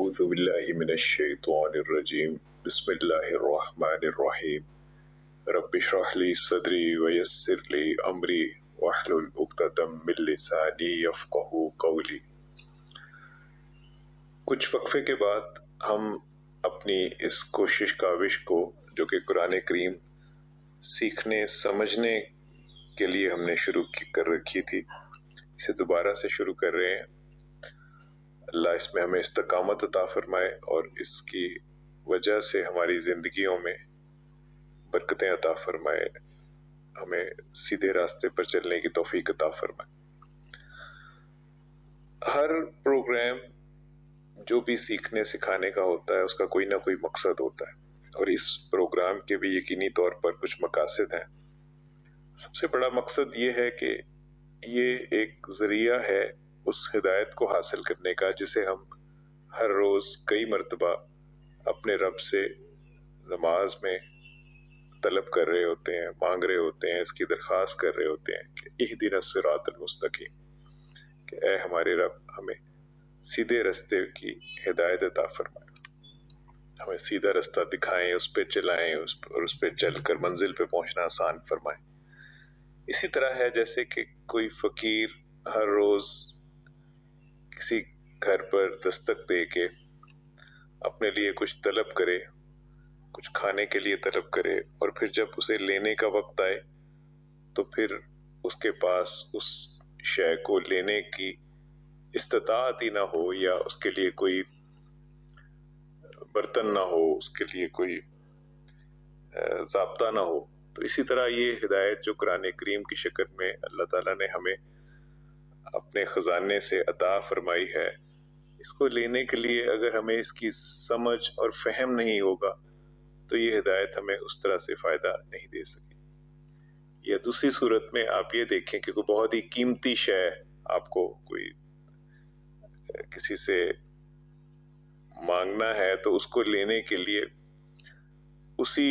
أعوذ بالله من الشيطان الرجيم بسم الله الرحمن الرحيم رب اشرح لي صدري ويسر لي أمري واحلل عقدة من لساني يفقهوا قولي۔ کچھ وقفے کے بعد ہم اپنی اس کوشش کاوش کو جو کہ قرآن کریم سیکھنے سمجھنے کے لیے ہم نے شروع کر رکھی تھی، اسے دوبارہ سے شروع کر رہے ہیں۔ اللہ اس میں ہمیں استقامت عطا فرمائے اور اس کی وجہ سے ہماری زندگیوں میں برکتیں عطا فرمائے، ہمیں سیدھے راستے پر چلنے کی توفیق عطا فرمائے۔ ہر پروگرام جو بھی سیکھنے سکھانے کا ہوتا ہے اس کا کوئی نہ کوئی مقصد ہوتا ہے، اور اس پروگرام کے بھی یقینی طور پر کچھ مقاصد ہیں۔ سب سے بڑا مقصد یہ ہے کہ یہ ایک ذریعہ ہے اس ہدایت کو حاصل کرنے کا جسے ہم ہر روز کئی مرتبہ اپنے رب سے نماز میں طلب کر رہے ہوتے ہیں، مانگ رہے ہوتے ہیں، اس کی درخواست کر رہے ہوتے ہیں کہ اہدنا الصراط المستقیم، کہ اے ہمارے رب ہمیں سیدھے رستے کی ہدایت عطا فرمائے، ہمیں سیدھا رستہ دکھائیں، اس پہ چلائیں، اور اس پہ چل کر منزل پہ پہنچنا آسان فرمائیں۔ اسی طرح ہے جیسے کہ کوئی فقیر ہر روز کسی گھر پر دستک دے کے اپنے لیے کچھ طلب کرے، کچھ کھانے کے لیے طلب کرے، اور پھر جب اسے لینے کا وقت آئے تو پھر اس کے پاس اس شے کو لینے کی استطاعت ہی نہ ہو، یا اس کے لیے کوئی برتن نہ ہو، اس کے لیے کوئی ضابطہ نہ ہو۔ تو اسی طرح یہ ہدایت جو قرآن کریم کی شکل میں اللہ تعالیٰ نے ہمیں اپنے خزانے سے عطا فرمائی ہے، اس کو لینے کے لیے اگر ہمیں اس کی سمجھ اور فہم نہیں ہوگا تو یہ ہدایت ہمیں اس طرح سے فائدہ نہیں دے سکے۔ یا دوسری صورت میں آپ یہ دیکھیں کہ کوئی بہت ہی قیمتی شے آپ کو کوئی کسی سے مانگنا ہے تو اس کو لینے کے لیے اسی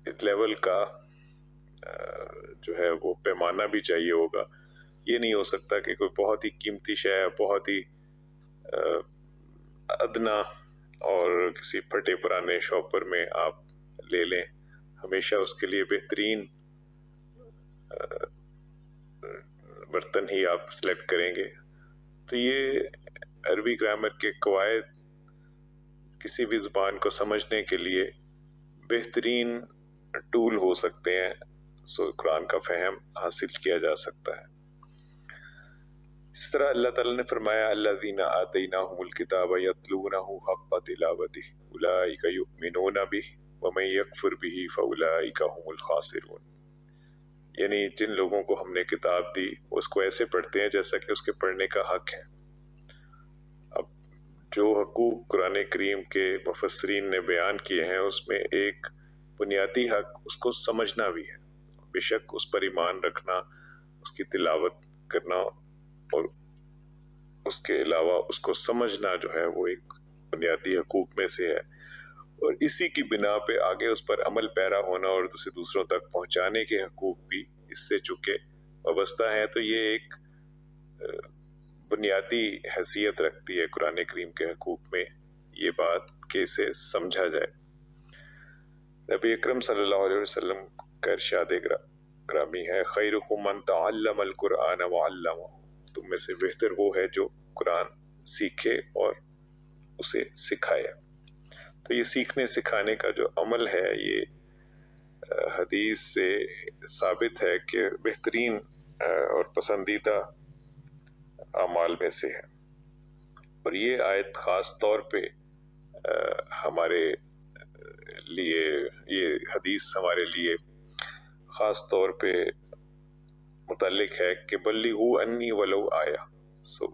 لیول کا جو ہے وہ پیمانہ بھی چاہیے ہوگا۔ یہ نہیں ہو سکتا کہ کوئی بہت ہی قیمتی شے، بہت ہی ادنا اور کسی پھٹے پرانے شاپر میں آپ لے لیں، ہمیشہ اس کے لیے بہترین برتن ہی آپ سلیکٹ کریں گے۔ تو یہ عربی گرامر کے قواعد کسی بھی زبان کو سمجھنے کے لیے بہترین ٹول ہو سکتے ہیں، سو قرآن کا فہم حاصل کیا جا سکتا ہے۔ اس طرح اللہ تعالیٰ نے فرمایا الذین آتیناہم الکتاب یتلونہ حق تلاوتہ اولئک یؤمنون بہ ومن یکفر بہ فاولئک ھم الخاسرون، یعنی جن لوگوں کو ہم نے کتاب دی اس کو ایسے پڑھتے ہیں جیسا کہ اس کے پڑھنے کا حق ہے۔ اب جو حقوق قرآن کریم کے مفسرین نے بیان کیے ہیں اس میں ایک بنیادی حق اس کو سمجھنا بھی ہے، بے شک اس پر ایمان رکھنا، اس کی تلاوت کرنا، اور اس کے علاوہ اس کو سمجھنا جو ہے وہ ایک بنیادی حقوق میں سے ہے، اور اسی کی بنا پہ آگے اس پر عمل پیرا ہونا اور اسے دوسروں تک پہنچانے کے حقوق بھی اس سے چونکہ وابستہ ہیں، تو یہ ایک بنیادی حیثیت رکھتی ہے قرآن کریم کے حقوق میں یہ بات کہ اسے سمجھا جائے۔ نبی اکرم صلی اللہ علیہ وسلم کا ارشاد گرامی ہے خیرکم من تعلم القرآن وعلمہ، تم میں سے بہتر وہ ہے جو قرآن سیکھے اور اسے سکھائے۔ تو یہ سیکھنے سکھانے کا جو عمل ہے یہ حدیث سے ثابت ہے کہ بہترین اور پسندیدہ اعمال میں سے ہے، اور یہ آیت خاص طور پہ ہمارے لیے، یہ حدیث ہمارے لیے خاص طور پہ متعلق ہے کہ بلغوا انی ولو آیا، سو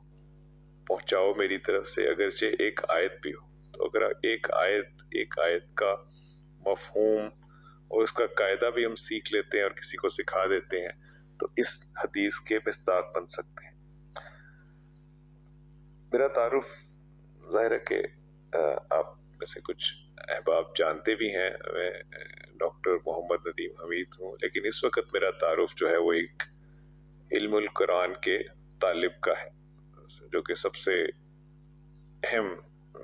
پہنچاؤ میری طرف سے اگرچہ ایک آیت بھی ہو۔ تو اگر ایک آیت کا مفہوم اور اس کا قاعدہ بھی ہم سیکھ لیتے ہیں اور کسی کو سکھا دیتے ہیں تو اس حدیث کے مصداق بن سکتے ہیں۔ میرا تعارف ظاہر ہے کہ آپ میں سے کچھ احباب جانتے بھی ہیں، میں ڈاکٹر محمد ندیم حمید ہوں، لیکن اس وقت میرا تعارف جو ہے وہ ایک علم القرآن کے طالب کا ہے، جو کہ سب سے اہم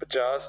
50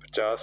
50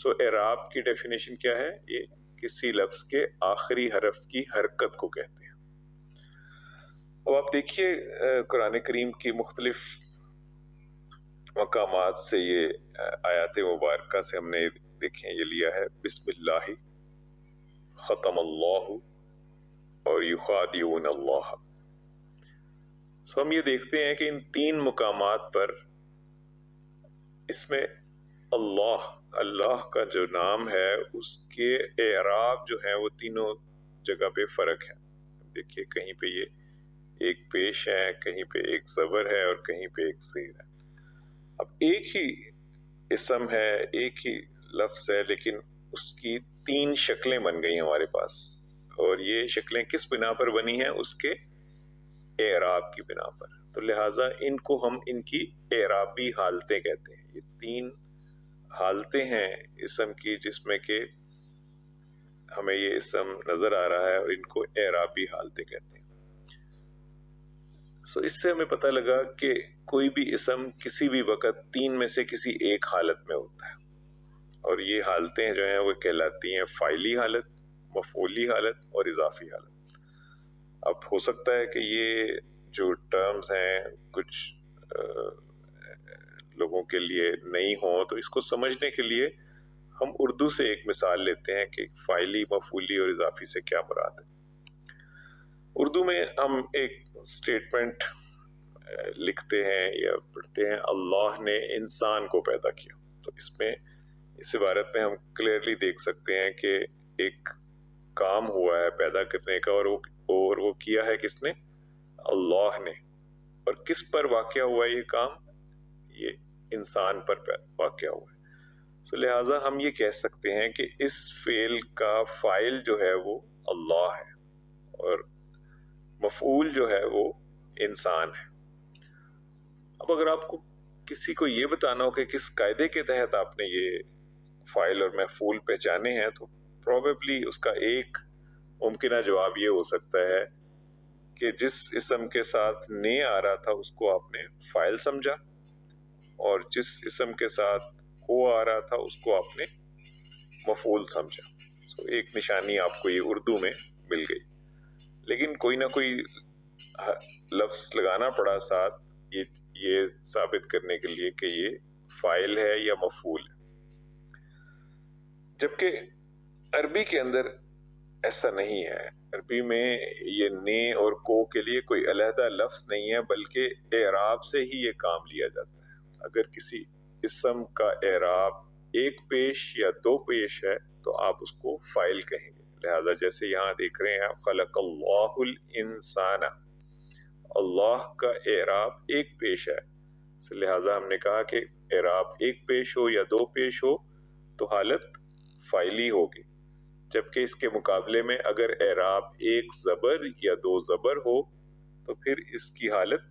سو اعراب کی ڈیفینیشن کیا ہے؟ یہ کسی لفظ کے آخری حرف کی حرکت کو کہتے ہیں. اب آپ دیکھیے قرآن کریم کی مختلف مقامات سے یہ آیات مبارکہ سے ہم نے دیکھیں یہ لیا ہے بسم اللہ ختم اللہ اور یخادعون اللہ. سو ہم یہ دیکھتے ہیں کہ ان تین مقامات پر اس میں اللہ کا جو نام ہے اس کے اعراب جو ہے وہ تینوں جگہ پہ فرق ہے. دیکھیے کہیں پہ یہ ایک پیش ہے، کہیں پہ ایک زبر ہے اور کہیں پہ ایک زیر ہے. اب ایک ہی اسم ہے، ایک ہی لفظ ہے، لیکن اس کی تین شکلیں بن گئی ہمارے پاس، اور یہ شکلیں کس بنا پر بنی ہیں؟ اس کے اعراب کی بنا پر. تو لہٰذا ان کو ہم ان کی اعرابی حالتیں کہتے ہیں. یہ تین حالتیں ہیں اسم کی جس میں کہ ہمیں یہ اسم نظر آ رہا ہے اور ان کو اعرابی حالتیں کہتے ہیں. سو اس سے ہمیں پتہ لگا کہ کوئی بھی اسم کسی بھی وقت تین میں سے کسی ایک حالت میں ہوتا ہے، اور یہ حالتیں جو ہیں وہ کہلاتی ہیں فاعلی حالت، مفعولی حالت اور اضافی حالت. اب ہو سکتا ہے کہ یہ جو ٹرمز ہیں کچھ لوگوں کے لیے نہیں ہوں، تو اس کو سمجھنے کے لیے ہم اردو سے ایک مثال لیتے ہیں کہ فاعلی، مفعولی اور اضافی سے کیا مراد ہے. اردو میں ہم ایک اسٹیٹمنٹ لکھتے ہیں یا پڑھتے ہیں اللہ نے انسان کو پیدا کیا. تو اس میں اس عبارت میں ہم کلیئرلی دیکھ سکتے ہیں کہ ایک کام ہوا ہے پیدا کرنے کا، اور وہ کیا ہے کس نے؟ اللہ نے. اور کس پر واقع ہوا ہے یہ کام؟ یہ انسان پر واقع ہوا ہے. سو لہٰذا ہم یہ کہہ سکتے ہیں کہ اس فعل کا فاعل جو ہے وہ اللہ ہے اور مفعول جو ہے وہ انسان ہے. اب اگر آپ کو کسی کو یہ بتانا ہو کہ کس قاعدے کے تحت آپ نے یہ فاعل اور مفعول پہچانے ہیں، تو پروبیبلی اس کا ایک ممکنہ جواب یہ ہو سکتا ہے کہ جس اسم کے ساتھ نے آ رہا تھا اس کو آپ نے فاعل سمجھا، اور جس اسم کے ساتھ کو آ رہا تھا اس کو آپ نے مفعول سمجھا. سو ایک نشانی آپ کو یہ اردو میں مل گئی، لیکن کوئی نہ کوئی لفظ لگانا پڑا ساتھ یہ ثابت کرنے کے لیے کہ یہ فاعل ہے یا مفعول ہے. جبکہ عربی کے اندر ایسا نہیں ہے. عربی میں یہ نے اور کو کے لیے کوئی علیحدہ لفظ نہیں ہے، بلکہ اعراب سے ہی یہ کام لیا جاتا ہے. اگر کسی اسم کا اعراب ایک پیش یا دو پیش ہے تو آپ اس کو فاعل کہیں گے. لہذا جیسے یہاں دیکھ رہے ہیں آپ خلق اللہ الانسان، اللہ کا اعراب ایک پیش ہے، لہذا ہم نے کہا کہ اعراب ایک پیش ہو یا دو پیش ہو تو حالت فاعلی ہوگی. جبکہ اس کے مقابلے میں اگر اعراب ایک زبر یا دو زبر ہو تو پھر اس کی حالت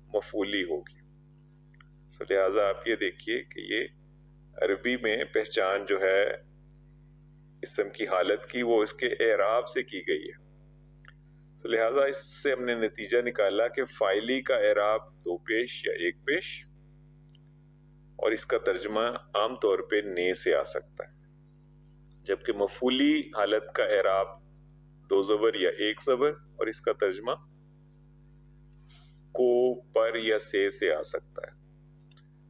مفعولی ہوگی. لہذا آپ یہ دیکھیے کہ یہ عربی میں پہچان جو ہے اسم کی حالت کی وہ اس کے اعراب سے کی گئی ہے. لہذا اس سے ہم نے نتیجہ نکالا کہ فاعلی کا اعراب دو پیش یا ایک پیش، اور اس کا ترجمہ عام طور پہ نے سے آ سکتا ہے. جبکہ مفعولی حالت کا اعراب دو زبر یا ایک زبر، اور اس کا ترجمہ کو، پر یا سے آ سکتا ہے.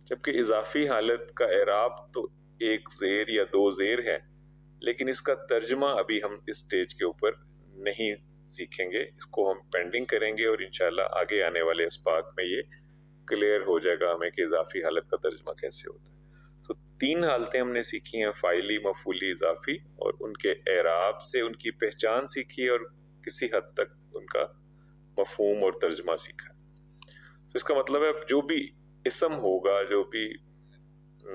جبکہ اضافی حالت کا اعراب تو ایک زیر یا دو زیر ہے، لیکن اس کا ترجمہ ابھی ہم اس سٹیج کے اوپر نہیں سیکھیں گے. اس کو ہم پینڈنگ کریں گے، اور انشاءاللہ آگے آنے والے اسپاق میں یہ کلیئر ہو جائے گا ہمیں کہ اضافی حالت کا ترجمہ کیسے ہوتا ہے. تو تین حالتیں ہم نے سیکھی ہیں، فاعلی، مفعولی، اضافی، اور ان کے اعراب سے ان کی پہچان سیکھی اور کسی حد تک ان کا مفہوم اور ترجمہ سیکھا. تو اس کا مطلب ہے جو بھی اسم ہوگا، جو بھی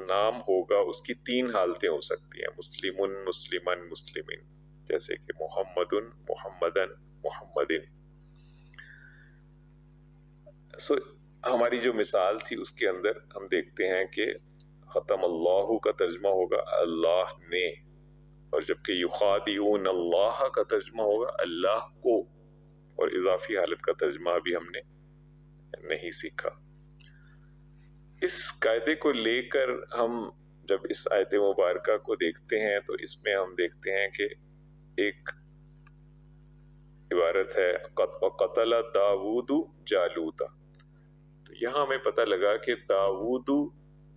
نام ہوگا، اس کی تین حالتیں ہو سکتی ہیں، مسلمن، مسلمن، مسلمین، جیسے کہ محمدن، محمدن، محمدن. ہماری جو مثال تھی اس کے اندر ہم دیکھتے ہیں کہ ختم اللہ کا ترجمہ ہوگا اللہ نے، اور جبکہ یخادعون اللہ کا ترجمہ ہوگا اللہ کو، اور اضافی حالت کا ترجمہ ابھی ہم نے نہیں سیکھا. اس قاعدے کو لے کر ہم جب اس آیت مبارکہ کو دیکھتے ہیں تو اس میں ہم دیکھتے ہیں کہ ایک عبارت ہے قتل داود جالوتا. تو یہاں ہمیں پتہ لگا کہ داود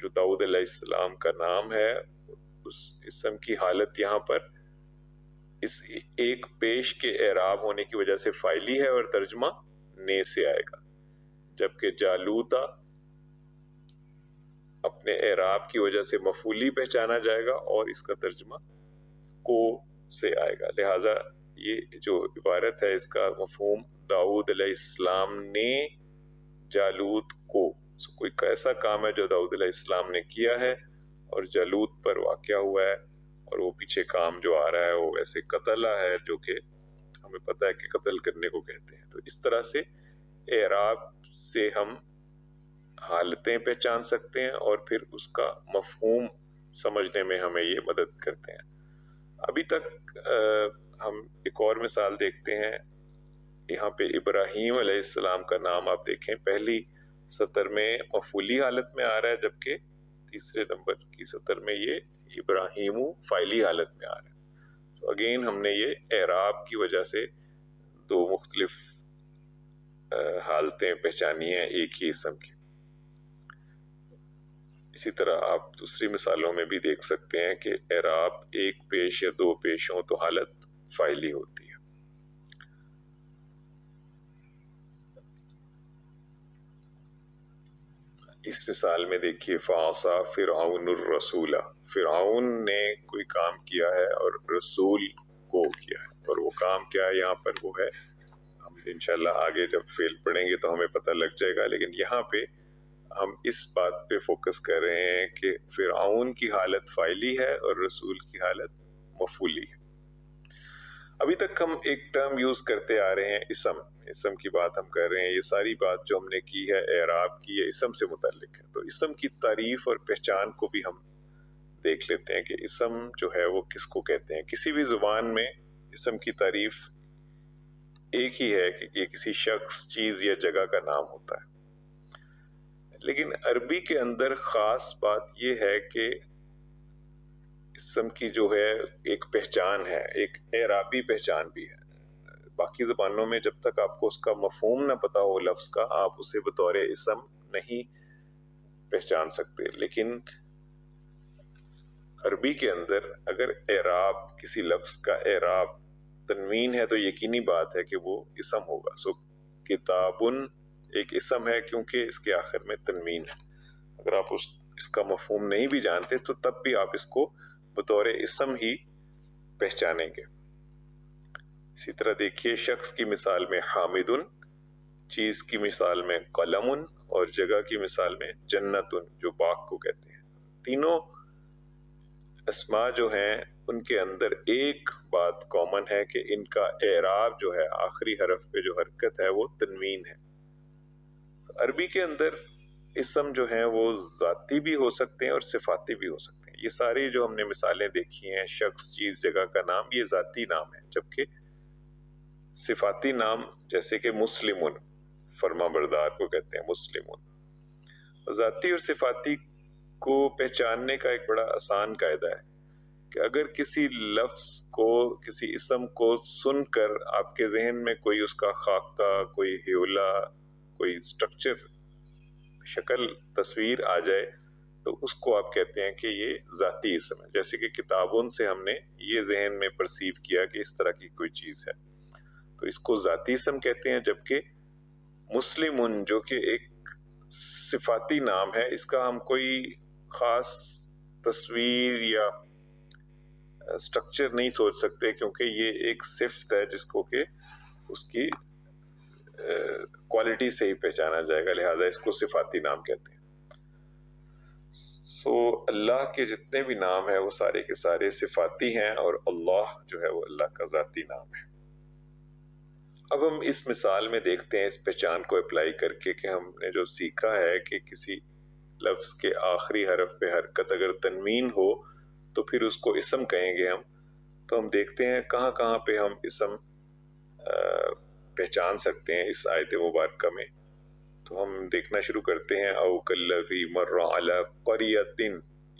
جو داؤد علیہ السلام کا نام ہے، اس اسم کی حالت یہاں پر اس ایک پیش کے اعراب ہونے کی وجہ سے فاعلی ہے اور ترجمہ نے سے آئے گا، جبکہ جالوتا اپنے اعراب کی وجہ سے مفعولی پہچانا جائے گا اور اس کا ترجمہ کو سے آئے گا. لہٰذا یہ جو عبارت ہے اس کا مفہوم داؤد علیہ السلام نے جالوت کو، کوئی ایسا کام ہے جو داؤد علیہ السلام نے کیا ہے اور جالوت پر واقع ہوا ہے، اور وہ پیچھے کام جو آ رہا ہے وہ ویسے قتلہ ہے، جو کہ ہمیں پتہ ہے کہ قتل کرنے کو کہتے ہیں. تو اس طرح سے اعراب سے ہم حالتیں پہچان سکتے ہیں اور پھر اس کا مفہوم سمجھنے میں ہمیں یہ مدد کرتے ہیں. ابھی تک ہم ایک اور مثال دیکھتے ہیں. یہاں پہ ابراہیم علیہ السلام کا نام آپ دیکھیں، پہلی سطر میں مفعولی حالت میں آ رہا ہے، جبکہ تیسرے نمبر کی سطر میں یہ ابراہیم فاعلی حالت میں آ رہا ہے. تو اگین ہم نے یہ اعراب کی وجہ سے دو مختلف حالتیں پہچانی ہیں ایک ہی اسم کی. اسی طرح آپ دوسری مثالوں میں بھی دیکھ سکتے ہیں کہ اعراب ایک پیش یا دو پیش ہوں تو حالت فاعلی ہوتی ہے. اس مثال میں دیکھیے فعصا فرعون الرسول، فرعون نے کوئی کام کیا ہے اور رسول کو کیا ہے، اور وہ کام کیا ہے یہاں پر وہ ہے، ہم انشاءاللہ آگے جب فعل پڑھیں گے تو ہمیں پتہ لگ جائے گا، لیکن یہاں پہ ہم اس بات پہ فوکس کر رہے ہیں کہ فرعون کی حالت فاعلی ہے اور رسول کی حالت مفعولی ہے. ابھی تک ہم ایک ٹرم یوز کرتے آ رہے ہیں اسم کی بات ہم کر رہے ہیں. یہ ساری بات جو ہم نے کی ہے اعراب کی، یہ اسم سے متعلق ہے. تو اسم کی تعریف اور پہچان کو بھی ہم دیکھ لیتے ہیں کہ اسم جو ہے وہ کس کو کہتے ہیں. کسی بھی زبان میں اسم کی تعریف ایک ہی ہے کہ یہ کسی شخص، چیز یا جگہ کا نام ہوتا ہے، لیکن عربی کے اندر خاص بات یہ ہے کہ اسم کی جو ہے ایک پہچان ہے، ایک اعرابی پہچان بھی ہے. باقی زبانوں میں جب تک آپ کو اس کا مفہوم نہ پتا ہو لفظ کا، آپ اسے بطور اسم نہیں پہچان سکتے. لیکن عربی کے اندر اگر اعراب کسی لفظ کا اعراب تنوین ہے تو یقینی بات ہے کہ وہ اسم ہوگا. کتابن ایک اسم ہے کیونکہ اس کے آخر میں تنوین ہے. اگر آپ اس کا مفہوم نہیں بھی جانتے تو تب بھی آپ اس کو بطور اسم ہی پہچانیں گے. اسی طرح دیکھیے شخص کی مثال میں حامدن، چیز کی مثال میں قلمن، اور جگہ کی مثال میں جنتن جو باغ کو کہتے ہیں. تینوں اسماء جو ہیں ان کے اندر ایک بات کامن ہے کہ ان کا اعراب جو ہے آخری حرف پہ جو حرکت ہے وہ تنوین ہے. عربی کے اندر اسم جو ہیں وہ ذاتی بھی ہو سکتے ہیں اور صفاتی بھی ہو سکتے ہیں. یہ ساری جو ہم نے مثالیں دیکھی ہیں، شخص، چیز، جگہ کا نام، یہ ذاتی نام ہے. جبکہ صفاتی نام جیسے کہ مسلمن، فرما بردار کو کہتے ہیں مسلمن. ذاتی اور صفاتی کو پہچاننے کا ایک بڑا آسان قاعدہ ہے کہ اگر کسی لفظ کو، کسی اسم کو سن کر آپ کے ذہن میں کوئی اس کا خاکہ، کوئی حیولہ، کوئی سٹرکچر، شکل، تصویر آ جائے تو اس کو آپ کہتے ہیں کہ یہ ذاتی اسم ہے. جیسے کہ کتابوں سے ہم نے یہ ذہن میں پرسیو کیا کہ اس طرح کی کوئی چیز ہے تو اس کو ذاتی اسم کہتے ہیں. جبکہ مسلمن جو کہ ایک صفاتی نام ہے، اس کا ہم کوئی خاص تصویر یا سٹرکچر نہیں سوچ سکتے کیونکہ یہ ایک صفت ہے جس کو کہ اس کی کوالٹی سے ہی پہچانا جائے گا، لہذا اس کو صفاتی نام کہتے ہیں. اللہ کے جتنے بھی نام ہیں وہ سارے کے سارے صفاتی ہیں اور اللہ جو ہے وہ اللہ کا ذاتی نام ہے. اب ہم اس مثال میں دیکھتے ہیں اس پہچان کو اپلائی کر کے کہ ہم نے جو سیکھا ہے کہ کسی لفظ کے آخری حرف پہ حرکت اگر تنوین ہو تو پھر اس کو اسم کہیں گے ہم. تو ہم دیکھتے ہیں کہاں کہاں پہ ہم اسم پہچان سکتے ہیں اس آیت مبارکہ میں. تو ہم دیکھنا شروع کرتے ہیں او کلذی مر علی قریۃ،